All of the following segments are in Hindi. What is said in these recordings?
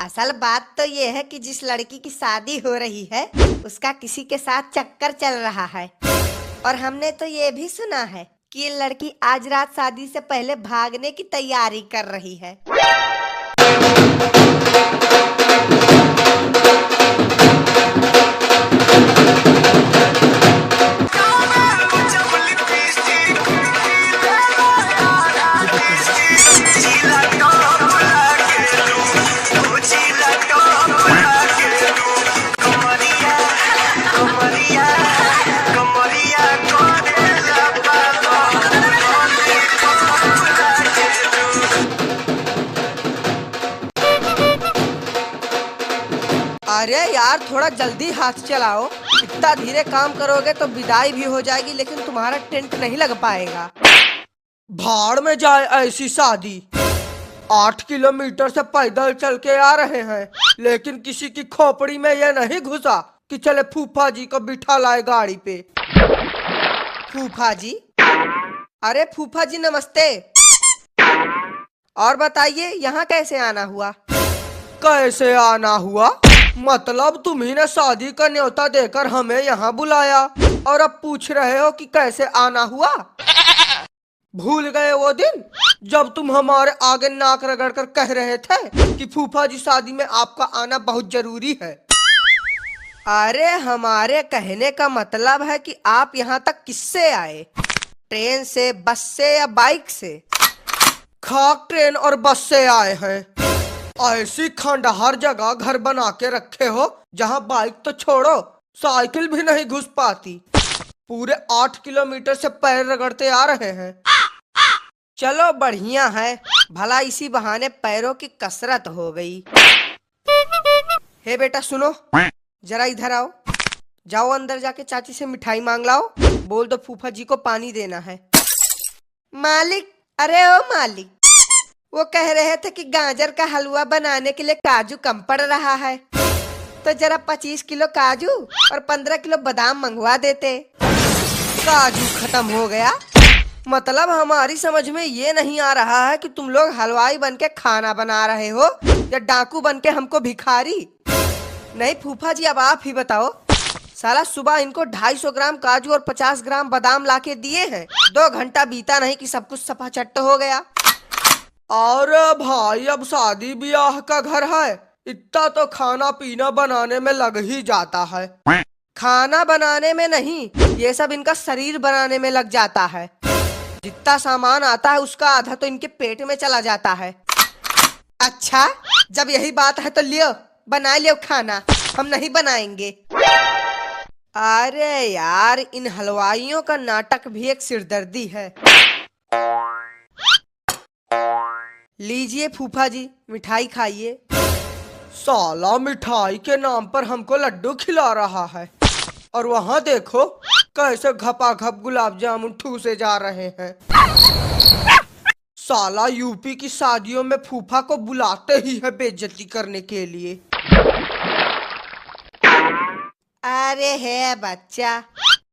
असल बात तो ये है कि जिस लड़की की शादी हो रही है उसका किसी के साथ चक्कर चल रहा है। और हमने तो ये भी सुना है कि ये लड़की आज रात शादी से पहले भागने की तैयारी कर रही है। अरे यार थोड़ा जल्दी हाथ चलाओ। इतना धीरे काम करोगे तो विदाई भी हो जाएगी लेकिन तुम्हारा टेंट नहीं लग पाएगा। भाड़ में जाए ऐसी शादी। 8 किलोमीटर से पैदल चल के आ रहे हैं लेकिन किसी की खोपड़ी में यह नहीं घुसा कि चले फूफा जी को बिठा लाए गाड़ी पे। फूफा जी? अरे फूफा जी नमस्ते। और बताइए यहाँ कैसे आना हुआ? कैसे आना हुआ मतलब तुम्ही ने शादी का न्योता देकर हमें यहाँ बुलाया और अब पूछ रहे हो कि कैसे आना हुआ? भूल गए वो दिन जब तुम हमारे आगे नाक रगड़ कर कह रहे थे कि फूफा जी शादी में आपका आना बहुत जरूरी है। अरे हमारे कहने का मतलब है कि आप यहाँ तक किससे आए? ट्रेन से, बस से या बाइक से? खाक ट्रेन और बस से आए हैं। ऐसी खंडहर जगह घर बना के रखे हो जहाँ बाइक तो छोड़ो साइकिल भी नहीं घुस पाती। पूरे 8 किलोमीटर से पैर रगड़ते आ रहे हैं। चलो बढ़िया है, भला इसी बहाने पैरों की कसरत हो गई। हे बेटा सुनो, जरा इधर आओ। जाओ अंदर जाके चाची से मिठाई मांग लाओ। बोल दो फूफा जी को पानी देना है। मालिक, अरे ओ मालिक, वो कह रहे थे कि गाजर का हलवा बनाने के लिए काजू कम पड़ रहा है तो जरा 25 किलो काजू और 15 किलो बादाम मंगवा देते। काजू खत्म हो गया? मतलब हमारी समझ में ये नहीं आ रहा है कि तुम लोग हलवाई बन के खाना बना रहे हो या डाकू बन के हमको भिखारी। नहीं फूफा जी अब आप ही बताओ। साला सुबह इनको 250 ग्राम काजू और 50 ग्राम बादाम लाके दिए हैं, 2 घंटा बीता नहीं कि सब कुछ सपाचट हो गया। अरे भाई अब शादी ब्याह का घर है, इतना तो खाना पीना बनाने में लग ही जाता है। खाना बनाने में नहीं, ये सब इनका शरीर बनाने में लग जाता है। जितना सामान आता है उसका आधा तो इनके पेट में चला जाता है। अच्छा जब यही बात है तो लियो बना लियो खाना, हम नहीं बनाएंगे। अरे यार इन हलवाइयों का नाटक भी एक सिरदर्दी है। लीजिए फूफा जी मिठाई खाइए। साला मिठाई के नाम पर हमको लड्डू खिला रहा है और वहाँ देखो कैसे घपाघप गुलाब जामुन ठूसे जा रहे हैं। साला यूपी की शादियों में फूफा को बुलाते ही है बेइज्जती करने के लिए। अरे है बच्चा,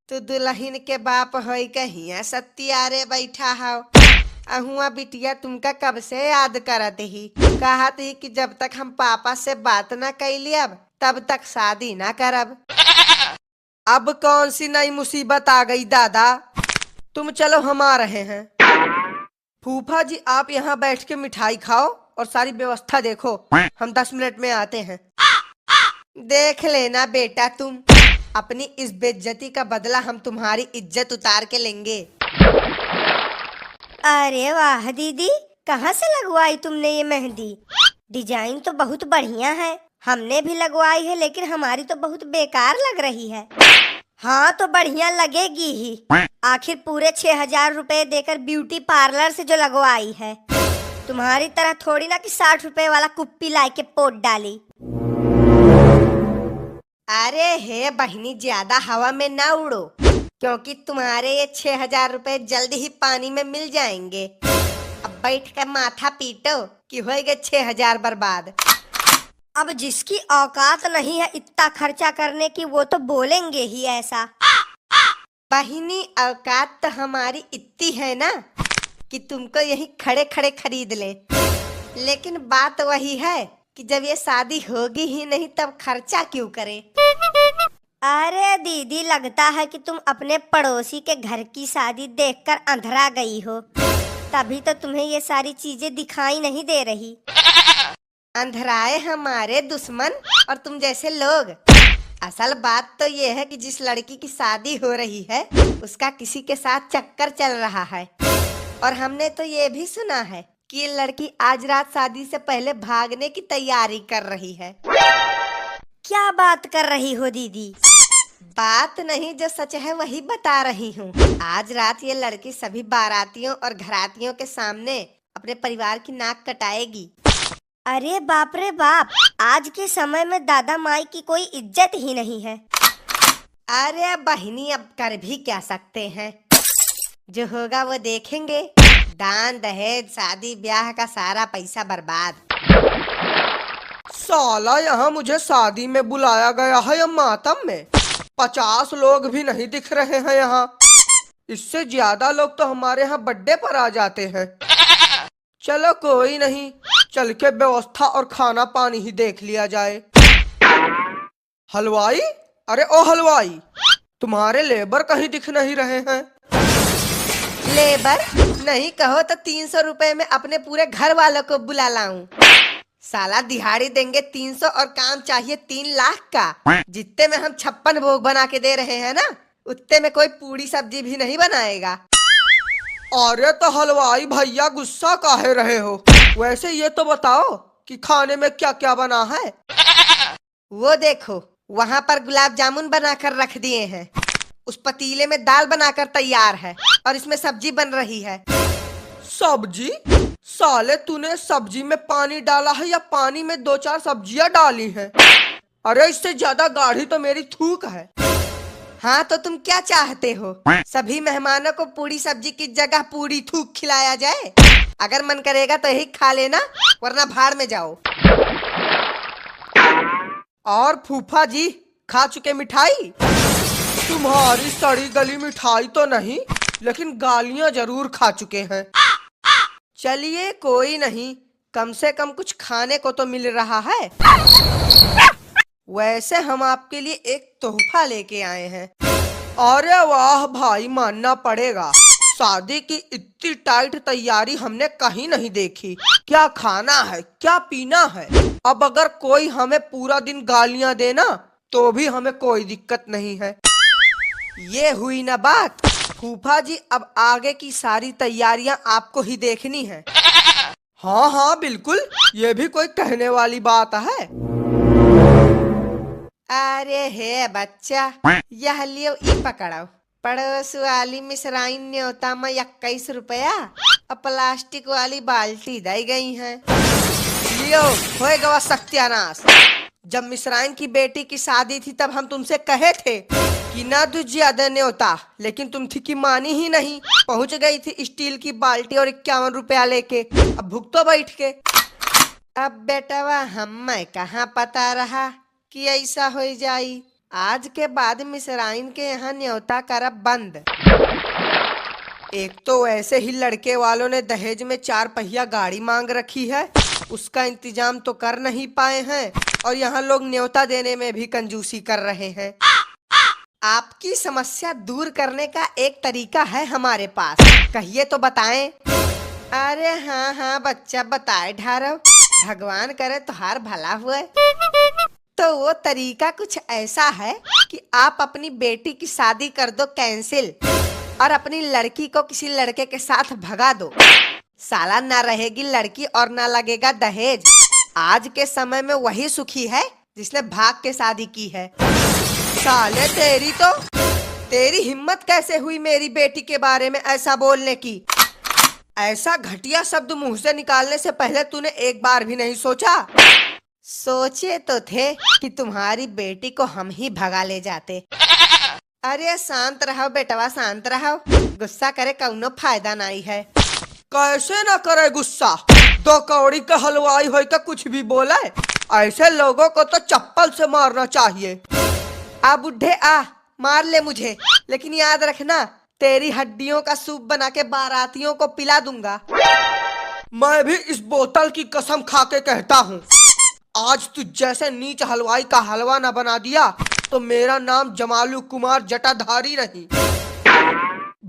तू दुल्हन के बाप है कहिया सत्यारे बैठा हो। अहुआ बिटिया तुमका कब से याद करत ही, कहत ही कि जब तक हम पापा से बात ना कैली अब तब तक शादी ना करब। अब कौन सी नई मुसीबत आ गई दादा? तुम चलो हम आ रहे हैं। फूफा जी आप यहाँ बैठ के मिठाई खाओ और सारी व्यवस्था देखो, हम 10 मिनट में आते हैं। देख लेना बेटा, तुम अपनी इस बेइज्जती का बदला हम तुम्हारी इज्जत उतार के लेंगे। अरे वाह दीदी, कहाँ से लगवाई तुमने ये मेहंदी? डिजाइन तो बहुत बढ़िया है, हमने भी लगवाई है लेकिन हमारी तो बहुत बेकार लग रही है। हाँ तो बढ़िया लगेगी ही, आखिर पूरे 6000 रुपए देकर ब्यूटी पार्लर से जो लगवाई है। तुम्हारी तरह थोड़ी ना कि 60 रुपए वाला कुप्पी ला के पोत डाली। अरे हे बहनी ज्यादा हवा में ना उड़ो, क्योंकि तुम्हारे ये 6000 रुपए जल्दी ही पानी में मिल जाएंगे। अब बैठ कर माथा पीटो कि होएगा 6000 बर्बाद। अब जिसकी औकात नहीं है इतना खर्चा करने की वो तो बोलेंगे ही ऐसा। बहिनी औकात तो हमारी इतनी है ना कि तुमको यही खड़े खड़े खरीद ले, लेकिन बात वही है कि जब ये शादी होगी ही नहीं तब खर्चा क्यों करे। अरे दीदी, लगता है कि तुम अपने पड़ोसी के घर की शादी देखकर अंधरा गई हो, तभी तो तुम्हें ये सारी चीजें दिखाई नहीं दे रही। अंधराए हमारे दुश्मन और तुम जैसे लोग। असल बात तो ये है कि जिस लड़की की शादी हो रही है उसका किसी के साथ चक्कर चल रहा है, और हमने तो ये भी सुना है कि ये लड़की आज रात शादी से पहले भागने की तैयारी कर रही है। क्या बात कर रही हो दीदी? बात नहीं, जो सच है वही बता रही हूँ। आज रात ये लड़की सभी बारातियों और घरातियों के सामने अपने परिवार की नाक कटाएगी। अरे बाप रे बाप, आज के समय में दादा माई की कोई इज्जत ही नहीं है। अरे बहिनी, अब कर भी क्या सकते हैं, जो होगा वो देखेंगे। दान दहेज शादी ब्याह का सारा पैसा बर्बाद। साला यहाँ मुझे शादी में बुलाया गया है या मातम में? 50 लोग भी नहीं दिख रहे हैं यहाँ। इससे ज्यादा लोग तो हमारे यहाँ बर्थडे पर आ जाते हैं। चलो कोई नहीं, चल के व्यवस्था और खाना पानी ही देख लिया जाए। हलवाई, अरे ओ हलवाई, तुम्हारे लेबर कहीं दिख नहीं रहे हैं। लेबर नहीं कहो तो 300 रुपए में अपने पूरे घर वालों को बुला लाऊं। साला दिहाड़ी देंगे 300 और काम चाहिए 3 लाख का। जितने में हम 56 भोग बना के दे रहे हैं ना, उतने में कोई पूरी सब्जी भी नहीं बनाएगा। अरे तो हलवाई भैया, गुस्सा काहे रहे हो? वैसे ये तो बताओ कि खाने में क्या क्या बना है। वो देखो, वहाँ पर गुलाब जामुन बनाकर रख दिए हैं। उस पतीले में दाल बनाकर तैयार है और इसमें सब्जी बन रही है। सब्जी? साले तूने सब्जी में पानी डाला है या पानी में 2-4 सब्जियां डाली हैं? अरे इससे ज्यादा गाढ़ी तो मेरी थूक है। हाँ तो तुम क्या चाहते हो? सभी मेहमानों को पूरी सब्जी की जगह पूरी थूक खिलाया जाए? अगर मन करेगा तो यही खा लेना, वरना भाड़ में जाओ। और फूफा जी, खा चुके मिठाई? तुम्हारी सड़ी गली मिठाई तो नहीं, लेकिन गालियां जरूर खा चुके हैं। चलिए कोई नहीं, कम से कम कुछ खाने को तो मिल रहा है। वैसे हम आपके लिए एक तोहफा लेके आए हैं। अरे वाह भाई, मानना पड़ेगा, शादी की इतनी टाइट तैयारी हमने कहीं नहीं देखी। क्या खाना है, क्या पीना है। अब अगर कोई हमें पूरा दिन गालियां देना तो भी हमें कोई दिक्कत नहीं है। ये हुई ना बात। फूफा जी, अब आगे की सारी तैयारियां आपको ही देखनी है। हाँ हाँ बिल्कुल, ये भी कोई कहने वाली बात है। अरे हे बच्चा, यह लियो, ई पकड़ो। पड़ोस वाली मिसराइन न्योता में 21 रुपया और प्लास्टिक वाली बाल्टी दी गई है। लियो, होएगा सत्यानाश। जब मिसराइन की बेटी की शादी थी तब हम तुमसे कहे थे कि ना तुझ ज्यादा न्योता, लेकिन तुम थी कि मानी ही नहीं। पहुंच गई थी स्टील की बाल्टी और 51 रुपया लेके। अब भुगतो बैठ के। अब बेटवा, हमें कहाँ पता रहा कि ऐसा हो जाई। आज के बाद मिसराइन के यहाँ न्योता करब बंद। एक तो ऐसे ही लड़के वालों ने दहेज में 4 पहिया गाड़ी मांग रखी है, उसका इंतजाम तो कर नहीं पाए हैं, और यहाँ लोग न्योता देने में भी कंजूसी कर रहे हैं। आपकी समस्या दूर करने का एक तरीका है हमारे पास, कहिए तो बताएं। अरे हाँ हाँ बच्चा, बताए ढारो, भगवान करे तुम्हार भला हुए। तो वो तरीका कुछ ऐसा है कि आप अपनी बेटी की शादी कर दो कैंसिल, और अपनी लड़की को किसी लड़के के साथ भगा दो। साला ना रहेगी लड़की और ना लगेगा दहेज। आज के समय में वही सुखी है जिसने भाग के शादी की है। साले तेरी हिम्मत कैसे हुई मेरी बेटी के बारे में ऐसा बोलने की? ऐसा घटिया शब्द मुंह से निकालने से पहले तूने एक बार भी नहीं सोचा? सोचे तो थे कि तुम्हारी बेटी को हम ही भगा ले जाते। अरे शांत रहो बेटवा, शांत रहो। गुस्सा करे कौनो फायदा नहीं है। कैसे ना करे गुस्सा? 2 कौड़ी का हलवाई हो के कुछ भी बोले? ऐसे लोगों को तो चप्पल से मारना चाहिए। आ बुढ़े आ, मार ले मुझे, लेकिन याद रखना तेरी हड्डियों का सूप बना के बारातियों को पिला दूंगा। मैं भी इस बोतल की कसम खा के कहता हूँ, आज तू जैसे नीच हलवाई का हलवा ना बना दिया तो मेरा नाम जमालू कुमार जटाधारी नहीं।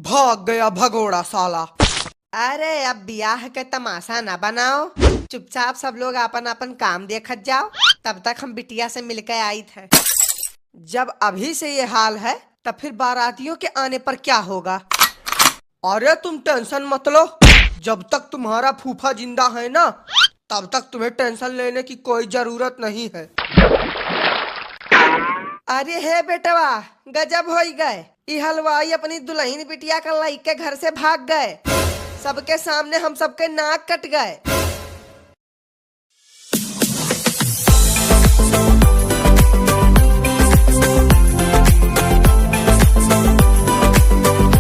भाग गया भगोड़ा साला। अरे अब ब्याह के तमाशा ना बनाओ, चुपचाप सब लोग अपन अपन काम देखत जाओ। तब तक हम बिटिया से मिलकर आई थे। जब अभी से ये हाल है तब फिर बारातियों के आने पर क्या होगा? अरे तुम टेंशन मत लो, जब तक तुम्हारा फूफा जिंदा है ना तब तक तुम्हें टेंशन लेने की कोई जरूरत नहीं है। अरे हे बेटवा, गजब हो गए। ये हलवाई अपनी दुल्हन बिटिया का लाइक के घर से भाग गए। सबके सामने हम सबके नाक कट गए।